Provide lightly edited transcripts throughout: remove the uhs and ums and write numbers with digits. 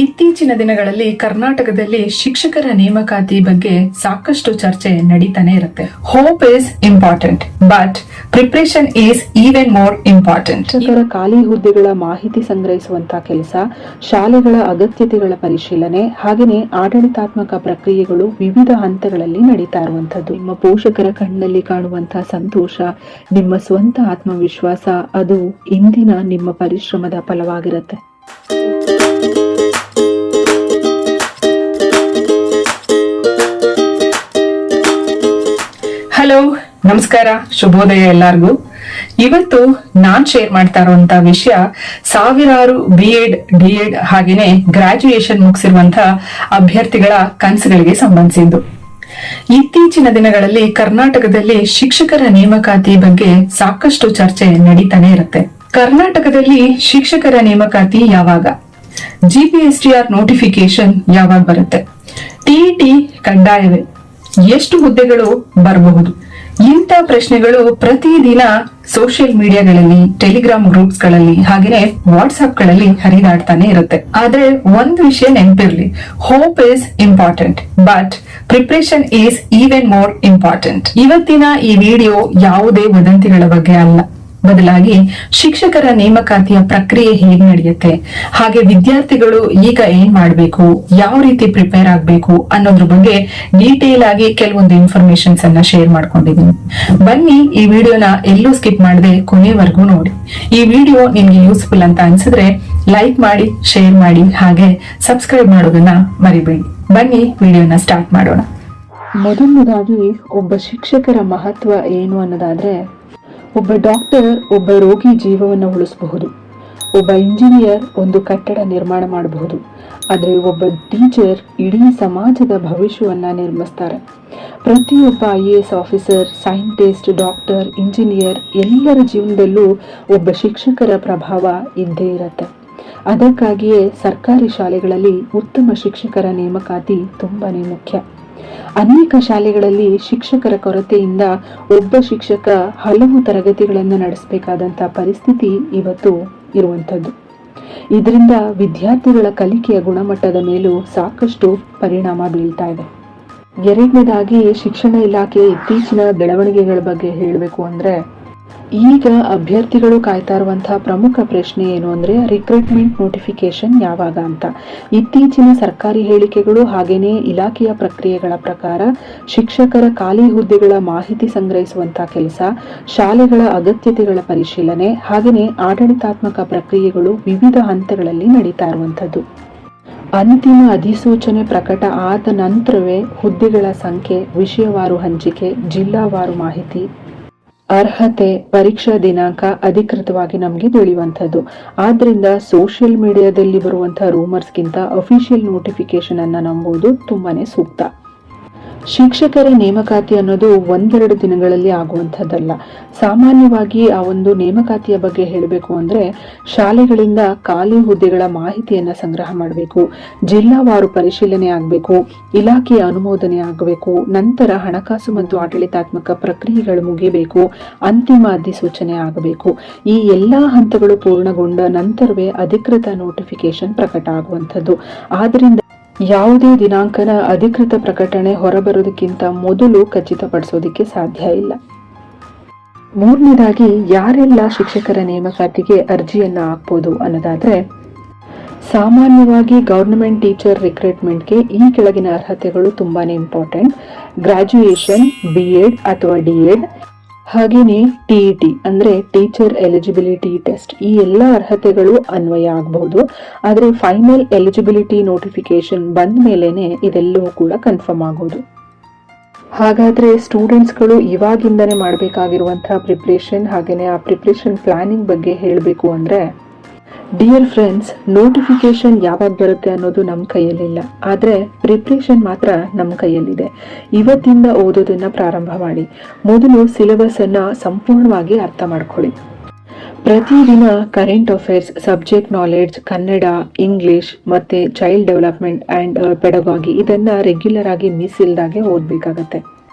ಇತ್ತೀಚಿನ ದಿನಗಳಲ್ಲಿ ಕರ್ನಾಟಕದಲ್ಲಿ ಶಿಕ್ಷಕರ ನೇಮಕಾತಿ ಬಗ್ಗೆ ಸಾಕಷ್ಟು ಚರ್ಚೆ ನಡೀತಾನೆ ಇರುತ್ತೆ. Hope is important but preparation is even more important. ಶಿಕ್ಷಕರ ಖಾಲಿ ಹುದ್ದೆಗಳ ಮಾಹಿತಿ ಸಂಗ್ರಹಿಸುವಂತಹ ಕೆಲಸ, ಶಾಲೆಗಳ ಅಗತ್ಯತೆಗಳ ಪರಿಶೀಲನೆ, ಹಾಗೆಯೇ ಆಡಳಿತಾತ್ಮಕ ಪ್ರಕ್ರಿಯೆಗಳು ವಿವಿಧ ಹಂತಗಳಲ್ಲಿ ನಡೀತಾ ಇರುವಂತದ್ದು. ನಿಮ್ಮ ಪೋಷಕರ ಕಣ್ಣಲ್ಲಿ ಕಾಣುವಂತಹ ಸಂತೋಷ, ನಿಮ್ಮ ಸ್ವಂತ ಆತ್ಮವಿಶ್ವಾಸ, ಅದು ಇಂದಿನ ನಿಮ್ಮ ಪರಿಶ್ರಮದ ಫಲವಾಗಿರುತ್ತೆ. ಹಲೋ, ನಮಸ್ಕಾರ, ಶುಭೋದಯ ಎಲ್ಲರಿಗೂ. ಇವತ್ತು ನಾನ್ ಶೇರ್ ಮಾಡ್ತಾ ಇರುವಂತ ವಿಷಯ ಸಾವಿರಾರು BEd, D.Ed ಹಾಗೇನೆ ಗ್ರಾಜುಯೇಷನ್ ಮುಗಿಸಿರುವಂತಹ ಅಭ್ಯರ್ಥಿಗಳ ಕನಸುಗಳಿಗೆ ಸಂಬಂಧಿಸಿದ್ದು. ಇತ್ತೀಚಿನ ದಿನಗಳಲ್ಲಿ ಕರ್ನಾಟಕದಲ್ಲಿ ಶಿಕ್ಷಕರ ನೇಮಕಾತಿ ಬಗ್ಗೆ ಸಾಕಷ್ಟು ಚರ್ಚೆ ನಡೀತಾನೆ ಇರುತ್ತೆ. ಕರ್ನಾಟಕದಲ್ಲಿ ಶಿಕ್ಷಕರ ನೇಮಕಾತಿ ಯಾವಾಗ, GPSTR ನೋಟಿಫಿಕೇಶನ್ ಯಾವಾಗ ಬರುತ್ತೆ, TET ಕಡ್ಡಾಯವೇ, ಎಷ್ಟು ಹುದ್ದೆಗಳು ಬರಬಹುದು, ಇಂಥ ಪ್ರಶ್ನೆಗಳು ಪ್ರತಿದಿನ ಸೋಷಿಯಲ್ ಮೀಡಿಯಾಗಳಲ್ಲಿ, ಟೆಲಿಗ್ರಾಮ್ ಗ್ರೂಪ್ಸ್ ಗಳಲ್ಲಿ ಹಾಗೆಯೇ ವಾಟ್ಸ್ಆಪ್ ಗಳಲ್ಲಿ ಹರಿದಾಡ್ತಾನೆ ಇರುತ್ತೆ. ಆದ್ರೆ ಒಂದು ವಿಷಯ ನೆನಪಿರ್ಲಿ, hope is important but preparation is even more important. ಇವತ್ತಿನ ಈ ವಿಡಿಯೋ ಯಾವುದೇ ವದಂತಿಗಳ ಬಗ್ಗೆ ಅಲ್ಲ, ಬದಲಾಗಿ ಶಿಕ್ಷಕರ ನೇಮಕಾತಿಯ ಪ್ರಕ್ರಿಯೆ ಹೇಗೆ ನಡೆಯುತ್ತೆ, ಹಾಗೆ ವಿದ್ಯಾರ್ಥಿಗಳು ಈಗ ಏನ್ ಮಾಡ್ಬೇಕು, ಯಾವ ರೀತಿ ಪ್ರಿಪೇರ್ ಆಗ್ಬೇಕು ಅನ್ನೋದ್ರ ಬಗ್ಗೆ ಡೀಟೇಲ್ ಆಗಿ ಕೆಲವೊಂದು ಇನ್ಫಾರ್ಮೇಶನ್ಸ್ ಅನ್ನ ಶೇರ್ ಮಾಡ್ಕೊಂಡಿದ್ದೀನಿ. ಬನ್ನಿ ಈ ವಿಡಿಯೋನ ಎಲ್ಲೂ ಸ್ಕಿಪ್ ಮಾಡದೆ ಕೊನೆವರೆಗೂ ನೋಡಿ. ಈ ವಿಡಿಯೋ ನಿಮ್ಗೆ ಯೂಸ್ಫುಲ್ ಅಂತ ಅನ್ಸಿದ್ರೆ ಲೈಕ್ ಮಾಡಿ, ಶೇರ್ ಮಾಡಿ, ಹಾಗೆ ಸಬ್ಸ್ಕ್ರೈಬ್ ಮಾಡೋದನ್ನ ಮರಿಬೇಡಿ. ಬನ್ನಿ ವಿಡಿಯೋನ ಸ್ಟಾರ್ಟ್ ಮಾಡೋಣ. ಮೊದಲನೇದಾಗಿ ಒಬ್ಬ ಶಿಕ್ಷಕರ ಮಹತ್ವ ಏನು ಅನ್ನೋದಾದ್ರೆ, ಒಬ್ಬ ಡಾಕ್ಟರ್ ಒಬ್ಬ ರೋಗಿ ಜೀವವನ್ನು ಉಳಿಸಬಹುದು, ಒಬ್ಬ ಇಂಜಿನಿಯರ್ ಒಂದು ಕಟ್ಟಡ ನಿರ್ಮಾಣ ಮಾಡಬಹುದು, ಆದರೆ ಒಬ್ಬ ಟೀಚರ್ ಇಡೀ ಸಮಾಜದ ಭವಿಷ್ಯವನ್ನ ನಿರ್ಮಿಸ್ತಾರೆ. ಪ್ರತಿಯೊಬ್ಬ IAS officer, scientist, doctor, engineer ಎಲ್ಲರ ಜೀವನದಲ್ಲೂ ಒಬ್ಬ ಶಿಕ್ಷಕರ ಪ್ರಭಾವ ಇದ್ದೇ ಇರುತ್ತೆ. ಅದಕ್ಕಾಗಿಯೇ ಸರ್ಕಾರಿ ಶಾಲೆಗಳಲ್ಲಿ ಉತ್ತಮ ಶಿಕ್ಷಕರ ನೇಮಕಾತಿ ತುಂಬಾನೇ ಮುಖ್ಯ. ಅನೇಕ ಶಾಲೆಗಳಲ್ಲಿ ಶಿಕ್ಷಕರ ಕೊರತೆಯಿಂದ ಒಬ್ಬ ಶಿಕ್ಷಕ ಹಲವು ತರಗತಿಗಳನ್ನು ನಡೆಸಬೇಕಾದಂತ ಪರಿಸ್ಥಿತಿ ಇವತ್ತು ಇರುವಂತದ್ದು. ಇದರಿಂದ ವಿದ್ಯಾರ್ಥಿಗಳ ಕಲಿಕೆಯ ಗುಣಮಟ್ಟದ ಮೇಲೂ ಸಾಕಷ್ಟು ಪರಿಣಾಮ ಬೀಳ್ತಾ ಇದೆ. ಎರಡನೇದಾಗಿ ಶಿಕ್ಷಣ ಇಲಾಖೆ ಇತ್ತೀಚಿನ ಬೆಳವಣಿಗೆಗಳ ಬಗ್ಗೆ ಹೇಳಬೇಕು ಅಂದ್ರೆ, ಈಗ ಅಭ್ಯರ್ಥಿಗಳು ಕಾಯ್ತಾ ಇರುವಂತಹ ಪ್ರಮುಖ ಪ್ರಶ್ನೆ ಏನು ಅಂದ್ರೆ, ರಿಕ್ರೂಟ್ಮೆಂಟ್ ನೋಟಿಫಿಕೇಶನ್ ಯಾವಾಗ ಅಂತ. ಇತ್ತೀಚಿನ ಸರ್ಕಾರಿ ಹೇಳಿಕೆಗಳು ಹಾಗೇನೆ ಇಲಾಖೆಯ ಪ್ರಕ್ರಿಯೆಗಳ ಪ್ರಕಾರ ಶಿಕ್ಷಕರ ಖಾಲಿ ಹುದ್ದೆಗಳ ಮಾಹಿತಿ ಸಂಗ್ರಹಿಸುವಂತಹ ಕೆಲಸ, ಶಾಲೆಗಳ ಅಗತ್ಯತೆಗಳ ಪರಿಶೀಲನೆ, ಹಾಗೇನೆ ಆಡಳಿತಾತ್ಮಕ ಪ್ರಕ್ರಿಯೆಗಳು ವಿವಿಧ ಹಂತಗಳಲ್ಲಿ ನಡೀತಾ ಇರುವಂತದ್ದು. ಅಂತಿಮ ಅಧಿಸೂಚನೆ ಪ್ರಕಟ ಆದ ನಂತರವೇ ಹುದ್ದೆಗಳ ಸಂಖ್ಯೆ, ವಿಷಯವಾರು ಹಂಚಿಕೆ, ಜಿಲ್ಲಾವಾರು ಮಾಹಿತಿ, ಅರ್ಹತೆ, ಪರೀಕ್ಷಾ ದಿನಾಂಕ ಅಧಿಕೃತವಾಗಿ ನಮಗೆ ತಿಳಿಯುವಂಥದ್ದು. ಆದ್ರಿಂದ ಸೋಷಿಯಲ್ ಮೀಡಿಯಾದಲ್ಲಿ ಬರುವಂತಹ ರೂಮರ್ಸ್ಗಿಂತ ಅಫಿಷಿಯಲ್ ನೋಟಿಫಿಕೇಶನ್ ಅನ್ನ ನಂಬುವುದು ತುಂಬಾನೇ ಸೂಕ್ತ. ಶಿಕ್ಷಕರ ನೇಮಕಾತಿ ಅನ್ನೋದು ಒಂದೆರಡು ದಿನಗಳಲ್ಲಿ ಆಗುವಂಥದ್ದಲ್ಲ. ಸಾಮಾನ್ಯವಾಗಿ ಆ ಒಂದು ನೇಮಕಾತಿಯ ಬಗ್ಗೆ ಹೇಳಬೇಕು ಅಂದ್ರೆ, ಶಾಲೆಗಳಿಂದ ಖಾಲಿ ಹುದ್ದೆಗಳ ಮಾಹಿತಿಯನ್ನ ಸಂಗ್ರಹ ಮಾಡಬೇಕು, ಜಿಲ್ಲಾವಾರು ಪರಿಶೀಲನೆ ಆಗಬೇಕು, ಇಲಾಖೆಯ ಅನುಮೋದನೆ ಆಗಬೇಕು, ನಂತರ ಹಣಕಾಸು ಮತ್ತು ಆಡಳಿತಾತ್ಮಕ ಪ್ರಕ್ರಿಯೆಗಳು ಮುಗಿಬೇಕು, ಅಂತಿಮ ಅಧಿಸೂಚನೆ ಆಗಬೇಕು. ಈ ಎಲ್ಲಾ ಹಂತಗಳು ಪೂರ್ಣಗೊಂಡ ನಂತರವೇ ಅಧಿಕೃತ ನೋಟಿಫಿಕೇಶನ್ ಪ್ರಕಟ ಆಗುವಂಥದ್ದು. ಆದ್ರಿಂದ ಯಾವುದೇ ದಿನಾಂಕನ ಅಧಿಕೃತ ಪ್ರಕಟಣೆ ಹೊರಬರೋದಕ್ಕಿಂತ ಮೊದಲು ಖಚಿತಪಡಿಸೋದಕ್ಕೆ ಸಾಧ್ಯ ಇಲ್ಲ. ಮೂರನೇದಾಗಿ ಯಾರೆಲ್ಲ ಶಿಕ್ಷಕರ ನೇಮಕಾತಿಗೆ ಅರ್ಜಿಯನ್ನ ಹಾಕ್ಬೋದು ಅನ್ನೋದಾದ್ರೆ, ಸಾಮಾನ್ಯವಾಗಿ ಗವರ್ನಮೆಂಟ್ ಟೀಚರ್ ರಿಕ್ರೂಟ್ಮೆಂಟ್ಗೆ ಈ ಕೆಳಗಿನ ಅರ್ಹತೆಗಳು ತುಂಬಾನೇ ಇಂಪಾರ್ಟೆಂಟ್. ಗ್ರಾಜುಯೇಷನ್, BEd ಅಥವಾ D.Ed, ಹಾಗೇನೆ TET ಅಂದ್ರೆ ಟೀಚರ್ ಎಲಿಜಿಬಿಲಿಟಿ ಟೆಸ್ಟ್. ಈ ಎಲ್ಲ ಅರ್ಹತೆಗಳು ಅನ್ವಯ ಆಗಬಹುದು. ಆದ್ರೆ ಫೈನಲ್ ಎಲಿಜಿಬಿಲಿಟಿ ನೋಟಿಫಿಕೇಶನ್ ಬಂದ ಮೇಲೇನೆ ಇದೆಲ್ಲವೂ ಕೂಡ ಕನ್ಫರ್ಮ್ ಆಗೋದು. ಹಾಗಾದ್ರೆ ಸ್ಟೂಡೆಂಟ್ಸ್ಗಳು ಇವಾಗಿಂದನೇ ಮಾಡಬೇಕಾಗಿರುವಂತಹ ಪ್ರಿಪ್ರೇಷನ್ ಹಾಗೇನೆ ಆ ಪ್ರಿಪ್ರೇಷನ್ ಪ್ಲಾನಿಂಗ್ ಬಗ್ಗೆ ಹೇಳಬೇಕು ಅಂದ್ರೆ, ಡಿಯರ್ ಫ್ರೆಂಡ್ಸ್, ನೋಟಿಫಿಕೇಶನ್ ಯಾವಾಗ ಬರುತ್ತೆ ಅನ್ನೋದು ನಮ್ಮ ಕೈಯಲ್ಲಿಲ್ಲ, ಆದ್ರೆ ಪ್ರಿಪ್ರೇಷನ್ ಮಾತ್ರ ನಮ್ಮ ಕೈಯಲ್ಲಿದೆ. ಇವತ್ತಿಂದ ಓದೋದನ್ನ ಪ್ರಾರಂಭ ಮಾಡಿ. ಮೊದಲು ಸಿಲೆಬಸ್ ಅನ್ನ ಸಂಪೂರ್ಣವಾಗಿ ಅರ್ಥ ಮಾಡ್ಕೊಳ್ಳಿ. ಪ್ರತಿದಿನ current affairs, subject knowledge, Kannada, English ಮತ್ತೆ ಚೈಲ್ಡ್ ಡೆವಲಪ್ಮೆಂಟ್ ಅಂಡ್ ಪೆಡಗಾಗಿ ಇದನ್ನ ರೆಗ್ಯುಲರ್ ಆಗಿ ಮಿಸ್ ಇಲ್ದಾಗೆ ಓದ್ಬೇಕಾಗತ್ತೆ.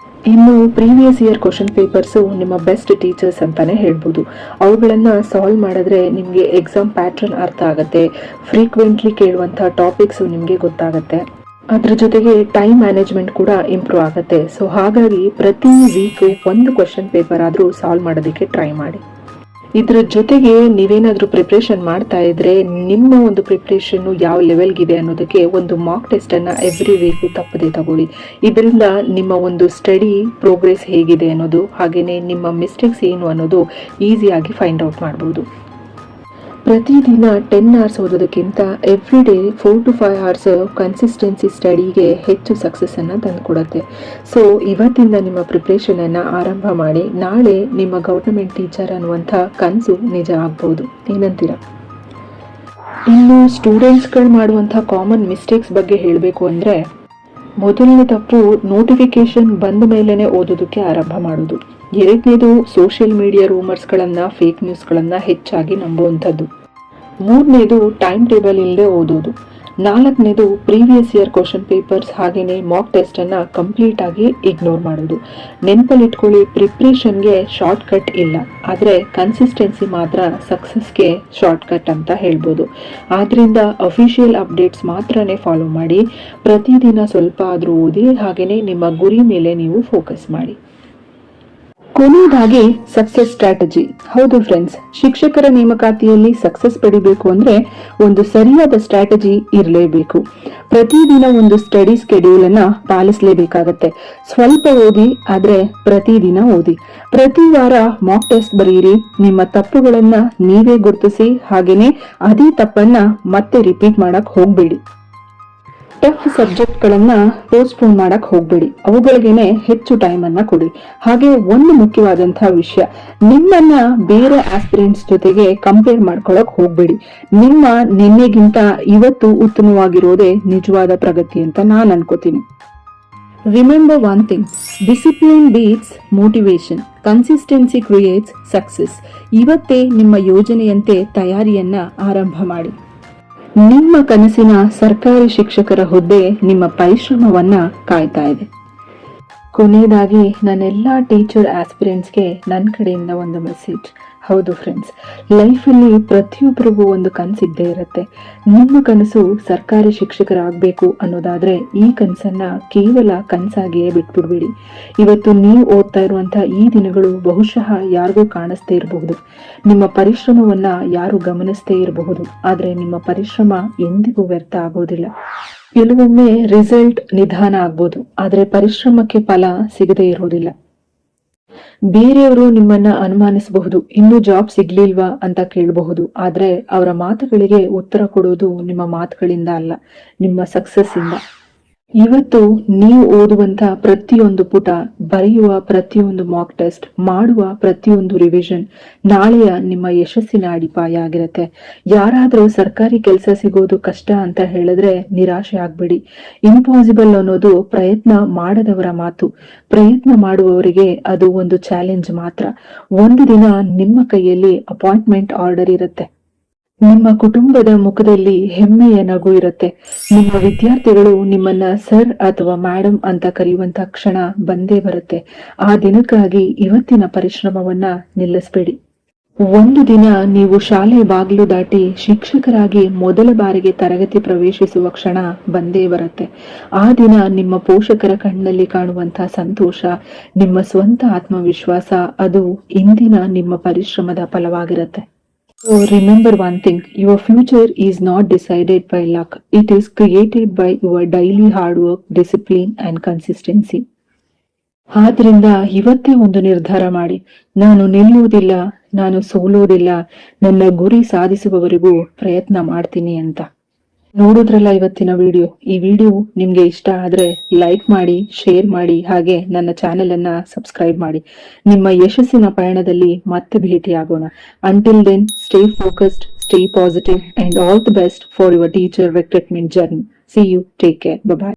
ಇನ್ನು ಪ್ರೀವಿಯಸ್ ಇಯರ್ ಕ್ವಶನ್ ಪೇಪರ್ಸು ನಿಮ್ಮ ಬೆಸ್ಟ್ ಟೀಚರ್ಸ್ ಅಂತಾನೆ ಹೇಳ್ಬೋದು. ಅವುಗಳನ್ನ ಸಾಲ್ವ್ ಮಾಡಿದ್ರೆ ನಿಮಗೆ ಎಕ್ಸಾಮ್ ಪ್ಯಾಟ್ರನ್ ಅರ್ಥ ಆಗುತ್ತೆ, ಫ್ರೀಕ್ವೆಂಟ್ಲಿ ಕೇಳುವಂಥ ಟಾಪಿಕ್ಸು ನಿಮಗೆ ಗೊತ್ತಾಗುತ್ತೆ. ಅದ್ರ ಜೊತೆಗೆ ಟೈಮ್ ಮ್ಯಾನೇಜ್ಮೆಂಟ್ ಕೂಡ ಇಂಪ್ರೂವ್ ಆಗುತ್ತೆ. ಸೊ ಹಾಗಾಗಿ ಪ್ರತಿ ವೀಕ್ ಒಂದು ಕ್ವಶನ್ ಪೇಪರ್ ಆದರೂ ಸಾಲ್ವ್ ಮಾಡೋದಕ್ಕೆ ಟ್ರೈ ಮಾಡಿ. ಇದ್ರ ಜೊತೆಗೆ ನೀವೇನಾದ್ರೂ ಪ್ರಿಪ್ರೇಷನ್ ಮಾಡ್ತಾ ಇದ್ರೆ ನಿಮ್ಮ ಒಂದು ಪ್ರಿಪ್ರೇಷನ್ ಯಾವ ಲೆವೆಲ್ಗಿದೆ ಅನ್ನೋದಕ್ಕೆ ಒಂದು ಮಾಕ್ ಟೆಸ್ಟ್ ಅನ್ನ ಎವ್ರಿ ವೀಕ್ ತಪ್ಪದೆ ತಗೊಳ್ಳಿ. ಇದರಿಂದ ನಿಮ್ಮ ಒಂದು ಸ್ಟಡಿ ಪ್ರೋಗ್ರೆಸ್ ಹೇಗಿದೆ ಅನ್ನೋದು, ಹಾಗೇನೆ ನಿಮ್ಮ ಮಿಸ್ಟೇಕ್ಸ್ ಏನು ಅನ್ನೋದು ಈಸಿಯಾಗಿ ಫೈಂಡ್ ಔಟ್ ಮಾಡ್ಬೋದು. ಪ್ರತಿದಿನ 10 hours ಓದೋದಕ್ಕಿಂತ every day 4 to 5 hours consistency ಸ್ಟಡಿಗೆ ಹೆಚ್ಚು ಸಕ್ಸಸ್ ಅನ್ನ ತಂದುಕೊಡುತ್ತೆ. ಸೊ ಇವತ್ತಿಂದ ನಿಮ್ಮ ಪ್ರಿಪ್ರೇಷನ್ ಅನ್ನ ಆರಂಭ ಮಾಡಿ. ನಾಳೆ ನಿಮ್ಮ ಗವರ್ನಮೆಂಟ್ ಟೀಚರ್ ಅನ್ನುವಂಥ ಕನಸು ನಿಜ ಆಗ್ಬೋದು. ಏನಂತೀರಾ? ಇನ್ನು ಸ್ಟೂಡೆಂಟ್ಸ್ಗಳು ಮಾಡುವಂಥ ಕಾಮನ್ ಮಿಸ್ಟೇಕ್ಸ್ ಬಗ್ಗೆ ಹೇಳಬೇಕು ಅಂದರೆ, ಮೊದಲನೇ ತಪ್ಪು ನೋಟಿಫಿಕೇಶನ್ ಬಂದ ಮೇಲೇ ಓದೋದಕ್ಕೆ ಆರಂಭ ಮಾಡೋದು. ಎರಡನೇದು ಸೋಷಿಯಲ್ ಮೀಡಿಯಾ ರೂಮರ್ಸ್ಗಳನ್ನು, ಫೇಕ್ ನ್ಯೂಸ್ಗಳನ್ನು ಹೆಚ್ಚಾಗಿ ನಂಬುವಂಥದ್ದು. ಮೂರನೇದು ಟೈಮ್ ಟೇಬಲ್ ಇಲ್ಲದೆ ಓದೋದು. ನಾಲ್ಕನೇದು ಪ್ರೀವಿಯಸ್ ಇಯರ್ ಕ್ವಶನ್ ಪೇಪರ್ಸ್ ಹಾಗೆಯೇ ಮಾಕ್ ಟೆಸ್ಟನ್ನು ಕಂಪ್ಲೀಟಾಗಿ ಇಗ್ನೋರ್ ಮಾಡೋದು. ನೆನಪಲ್ಲಿಟ್ಕೊಳ್ಳಿ, ಪ್ರಿಪ್ರೇಷನ್ಗೆ ಶಾರ್ಟ್ ಕಟ್ ಇಲ್ಲ, ಆದರೆ ಕನ್ಸಿಸ್ಟೆನ್ಸಿ ಮಾತ್ರ ಸಕ್ಸಸ್ಗೆ ಶಾರ್ಟ್ ಕಟ್ ಅಂತ ಹೇಳ್ಬೋದು. ಆದ್ದರಿಂದ ಅಫಿಷಿಯಲ್ ಅಪ್ಡೇಟ್ಸ್ ಮಾತ್ರನೇ ಫಾಲೋ ಮಾಡಿ. ಪ್ರತಿದಿನ ಸ್ವಲ್ಪ ಆದರೂ ಓದಿ, ಹಾಗೆಯೇ ನಿಮ್ಮ ಗುರಿ ಮೇಲೆ ನೀವು ಫೋಕಸ್ ಮಾಡಿ. ಕೊನೆಯದಾಗಿ ಸಕ್ಸಸ್ ಸ್ಟ್ರಾಟಜಿ. ಹೌದು ಫ್ರೆಂಡ್ಸ್, ಶಿಕ್ಷಕರ ನೇಮಕಾತಿಯಲ್ಲಿ ಸಕ್ಸಸ್ ಪಡಿಬೇಕು ಅಂದ್ರೆ ಒಂದು ಸರಿಯಾದ ಸ್ಟ್ರಾಟಜಿ ಇರಲೇಬೇಕು. ಪ್ರತಿದಿನ ಒಂದು ಸ್ಟಡಿ ಸ್ಕೆಡ್ಯೂಲ್ ಅನ್ನ ಪಾಲಿಸಲೇಬೇಕಾಗತ್ತೆ. ಸ್ವಲ್ಪ ಓದಿ, ಆದ್ರೆ ಪ್ರತಿದಿನ ಓದಿ. ಪ್ರತಿ ವಾರ ಮಾಕ್ ಟೆಸ್ಟ್ ಬರೆಯಿರಿ. ನಿಮ್ಮ ತಪ್ಪುಗಳನ್ನ ನೀವೇ ಗುರುತಿಸಿ, ಹಾಗೇನೆ ಅದೇ ತಪ್ಪನ್ನ ಮತ್ತೆ ರಿಪೀಟ್ ಮಾಡಕ್ ಹೋಗ್ಬೇಡಿ. ಟಫ್ ಸಬ್ಜೆಕ್ಟ್ಗಳನ್ನ ಪೋಸ್ಟ್ಪೋನ್ ಮಾಡಕ್ ಹೋಗ್ಬೇಡಿ, ಅವುಗಳಿಗೇನೆ ಹೆಚ್ಚು ಟೈಮ್ ಅನ್ನ ಕೊಡಿ. ಹಾಗೆ ಒಂದು ಮುಖ್ಯವಾದಂತಹ ವಿಷಯ, ನಿಮ್ಮನ್ನ ಬೇರೆ ಆಸ್ಪಿರೆಂಟ್ಸ್ ಜೊತೆಗೆ ಕಂಪೇರ್ ಮಾಡ್ಕೊಳಕ್ ಹೋಗ್ಬೇಡಿ. ನಿಮ್ಮ ನಿನ್ನೆಗಿಂತ ಇವತ್ತು ಉತ್ತಮವಾಗಿರೋದೇ ನಿಜವಾದ ಪ್ರಗತಿ ಅಂತ ನಾನು ಅನ್ಕೋತೀನಿ. Remember one thing, discipline beats motivation, consistency creates success. ಇವತ್ತೇ ನಿಮ್ಮ ಯೋಜನೆಯಂತೆ ತಯಾರಿಯನ್ನ ಆರಂಭ ಮಾಡಿ. ನಿಮ್ಮ ಕನಸಿನ ಸರ್ಕಾರಿ ಶಿಕ್ಷಕರ ಹುದ್ದೆ ನಿಮ್ಮ ಪರಿಶ್ರಮವನ್ನ ಕಾಯ್ತಾ ಇದೆ. ಕೊನೆಯದಾಗಿ ನನ್ನೆಲ್ಲ ಟೀಚರ್ ಆಸ್ಪಿರೆಂಟ್ಸ್ಗೆ ನನ್ನ ಕಡೆಯಿಂದ ಒಂದು ಮೆಸೇಜ್. ಹೌದು ಫ್ರೆಂಡ್ಸ್, ಲೈಫಲ್ಲಿ ಪ್ರತಿಯೊಬ್ಬರಿಗೂ ಒಂದು ಕನಸಿದ್ದೇ ಇರುತ್ತೆ. ನಿಮ್ಮ ಕನಸು ಸರ್ಕಾರಿ ಶಿಕ್ಷಕರಾಗಬೇಕು ಅನ್ನೋದಾದ್ರೆ ಈ ಕನಸನ್ನ ಕೇವಲ ಕನಸಾಗಿಯೇ ಬಿಟ್ಬಿಡ್ಬೇಡಿ. ಇವತ್ತು ನೀವು ಓದ್ತಾ ಇರುವಂತಹ ಈ ದಿನಗಳು ಬಹುಶಃ ಯಾರಿಗೂ ಕಾಣಿಸ್ತೇ ಇರಬಹುದು. ನಿಮ್ಮ ಪರಿಶ್ರಮವನ್ನ ಯಾರು ಗಮನಿಸ್ತೇ ಇರಬಹುದು, ಆದ್ರೆ ನಿಮ್ಮ ಪರಿಶ್ರಮ ಎಂದಿಗೂ ವ್ಯರ್ಥ ಆಗೋದಿಲ್ಲ. ಕೆಲವೊಮ್ಮೆ ರಿಸಲ್ಟ್ ನಿಧಾನ ಆಗ್ಬೋದು, ಆದ್ರೆ ಪರಿಶ್ರಮಕ್ಕೆ ಫಲ ಸಿಗದೇ ಇರೋದಿಲ್ಲ. ಬೇರೆಯವರು ನಿಮ್ಮನ್ನ ಅನುಮಾನಿಸಬಹುದು, ಇನ್ನೂ ಜಾಬ್ ಸಿಗ್ಲಿಲ್ವಾ ಅಂತ ಕೇಳಬಹುದು. ಆದ್ರೆ ಅವರ ಮಾತುಗಳಿಗೆ ಉತ್ತರ ಕೊಡೋದು ನಿಮ್ಮ ಮಾತುಗಳಿಂದ ಅಲ್ಲ, ನಿಮ್ಮ ಸಕ್ಸಸ್ ಇಂದ. ಇವತ್ತು ನೀವು ಓದುವಂತ ಪ್ರತಿಯೊಂದು ಪುಟ, ಬರೆಯುವ ಪ್ರತಿಯೊಂದು ಮಾಕ್ ಟೆಸ್ಟ್, ಮಾಡುವ ಪ್ರತಿಯೊಂದು ರಿವಿಷನ್ ನಾಳೆಯ ನಿಮ್ಮ ಯಶಸ್ಸಿನ ಅಡಿಪಾಯ ಆಗಿರುತ್ತೆ. ಯಾರಾದ್ರೂ ಸರ್ಕಾರಿ ಕೆಲಸ ಸಿಗೋದು ಕಷ್ಟ ಅಂತ ಹೇಳಿದ್ರೆ ನಿರಾಶೆ ಆಗ್ಬೇಡಿ. ಇಂಪಾಸಿಬಲ್ ಅನ್ನೋದು ಪ್ರಯತ್ನ ಮಾಡದವರ ಮಾತು. ಪ್ರಯತ್ನ ಮಾಡುವವರಿಗೆ ಅದು ಒಂದು ಚಾಲೆಂಜ್ ಮಾತ್ರ. ಒಂದು ದಿನ ನಿಮ್ಮ ಕೈಯಲ್ಲಿ ಅಪಾಯಿಂಟ್ಮೆಂಟ್ ಆರ್ಡರ್ ಇರುತ್ತೆ. ನಿಮ್ಮ ಕುಟುಂಬದ ಮುಖದಲ್ಲಿ ಹೆಮ್ಮೆಯ ನಗು ಇರುತ್ತೆ. ನಿಮ್ಮ ವಿದ್ಯಾರ್ಥಿಗಳು ನಿಮ್ಮನ್ನ ಸರ್ ಅಥವಾ ಮೇಡಮ್ ಅಂತ ಕರೆಯುವಂತ ಕ್ಷಣ ಬಂದೇ ಬರುತ್ತೆ. ಆ ದಿನಕ್ಕಾಗಿ ಇವತ್ತಿನ ಪರಿಶ್ರಮವನ್ನ ನಿಲ್ಲಿಸಬೇಡಿ. ಒಂದು ದಿನ ನೀವು ಶಾಲೆ ಬಾಗಿಲು ದಾಟಿ ಶಿಕ್ಷಕರಾಗಿ ಮೊದಲ ಬಾರಿಗೆ ತರಗತಿ ಪ್ರವೇಶಿಸುವ ಕ್ಷಣ ಬಂದೇ ಬರುತ್ತೆ. ಆ ದಿನ ನಿಮ್ಮ ಪೋಷಕರ ಕಣ್ಣಲ್ಲಿ ಕಾಣುವಂತಹ ಸಂತೋಷ, ನಿಮ್ಮ ಸ್ವಂತ ಆತ್ಮವಿಶ್ವಾಸ, ಅದು ಇಂದಿನ ನಿಮ್ಮ ಪರಿಶ್ರಮದ ಫಲವಾಗಿರುತ್ತೆ. So remember one thing, your future is not decided by luck. It is created by your daily hard work, discipline and consistency. ಆದ್ರಿಂದ ಇವತ್ತೇ ಒಂದು ನಿರ್ಧಾರ ಮಾಡಿ, ನಾನು ನಿಲ್ಲುವುದಿಲ್ಲ, ನಾನು ಸೋಲುವುದಿಲ್ಲ, ನನ್ನ ಗುರಿ ಸಾಧಿಸುವವರೆಗೂ ಪ್ರಯತ್ನ ಮಾಡ್ತೀನಿ ಅಂತ. ನೋಡಿದ್ರಲ್ಲ ಇವತ್ತಿನ ವಿಡಿಯೋ. ಈ ವಿಡಿಯೋ ನಿಮ್ಗೆ ಇಷ್ಟ ಆದ್ರೆ ಲೈಕ್ ಮಾಡಿ, ಶೇರ್ ಮಾಡಿ, ಹಾಗೆ ನನ್ನ ಚಾನೆಲ್ ಅನ್ನ ಸಬ್ಸ್ಕ್ರೈಬ್ ಮಾಡಿ. ನಿಮ್ಮ ಯಶಸ್ಸಿನ ಪಯಣದಲ್ಲಿ ಮತ್ತೆ ಭೇಟಿಯಾಗೋಣ. Until then, stay focused, stay positive and all the best for your teacher recruitment journey. See you. Take care. Bye bye.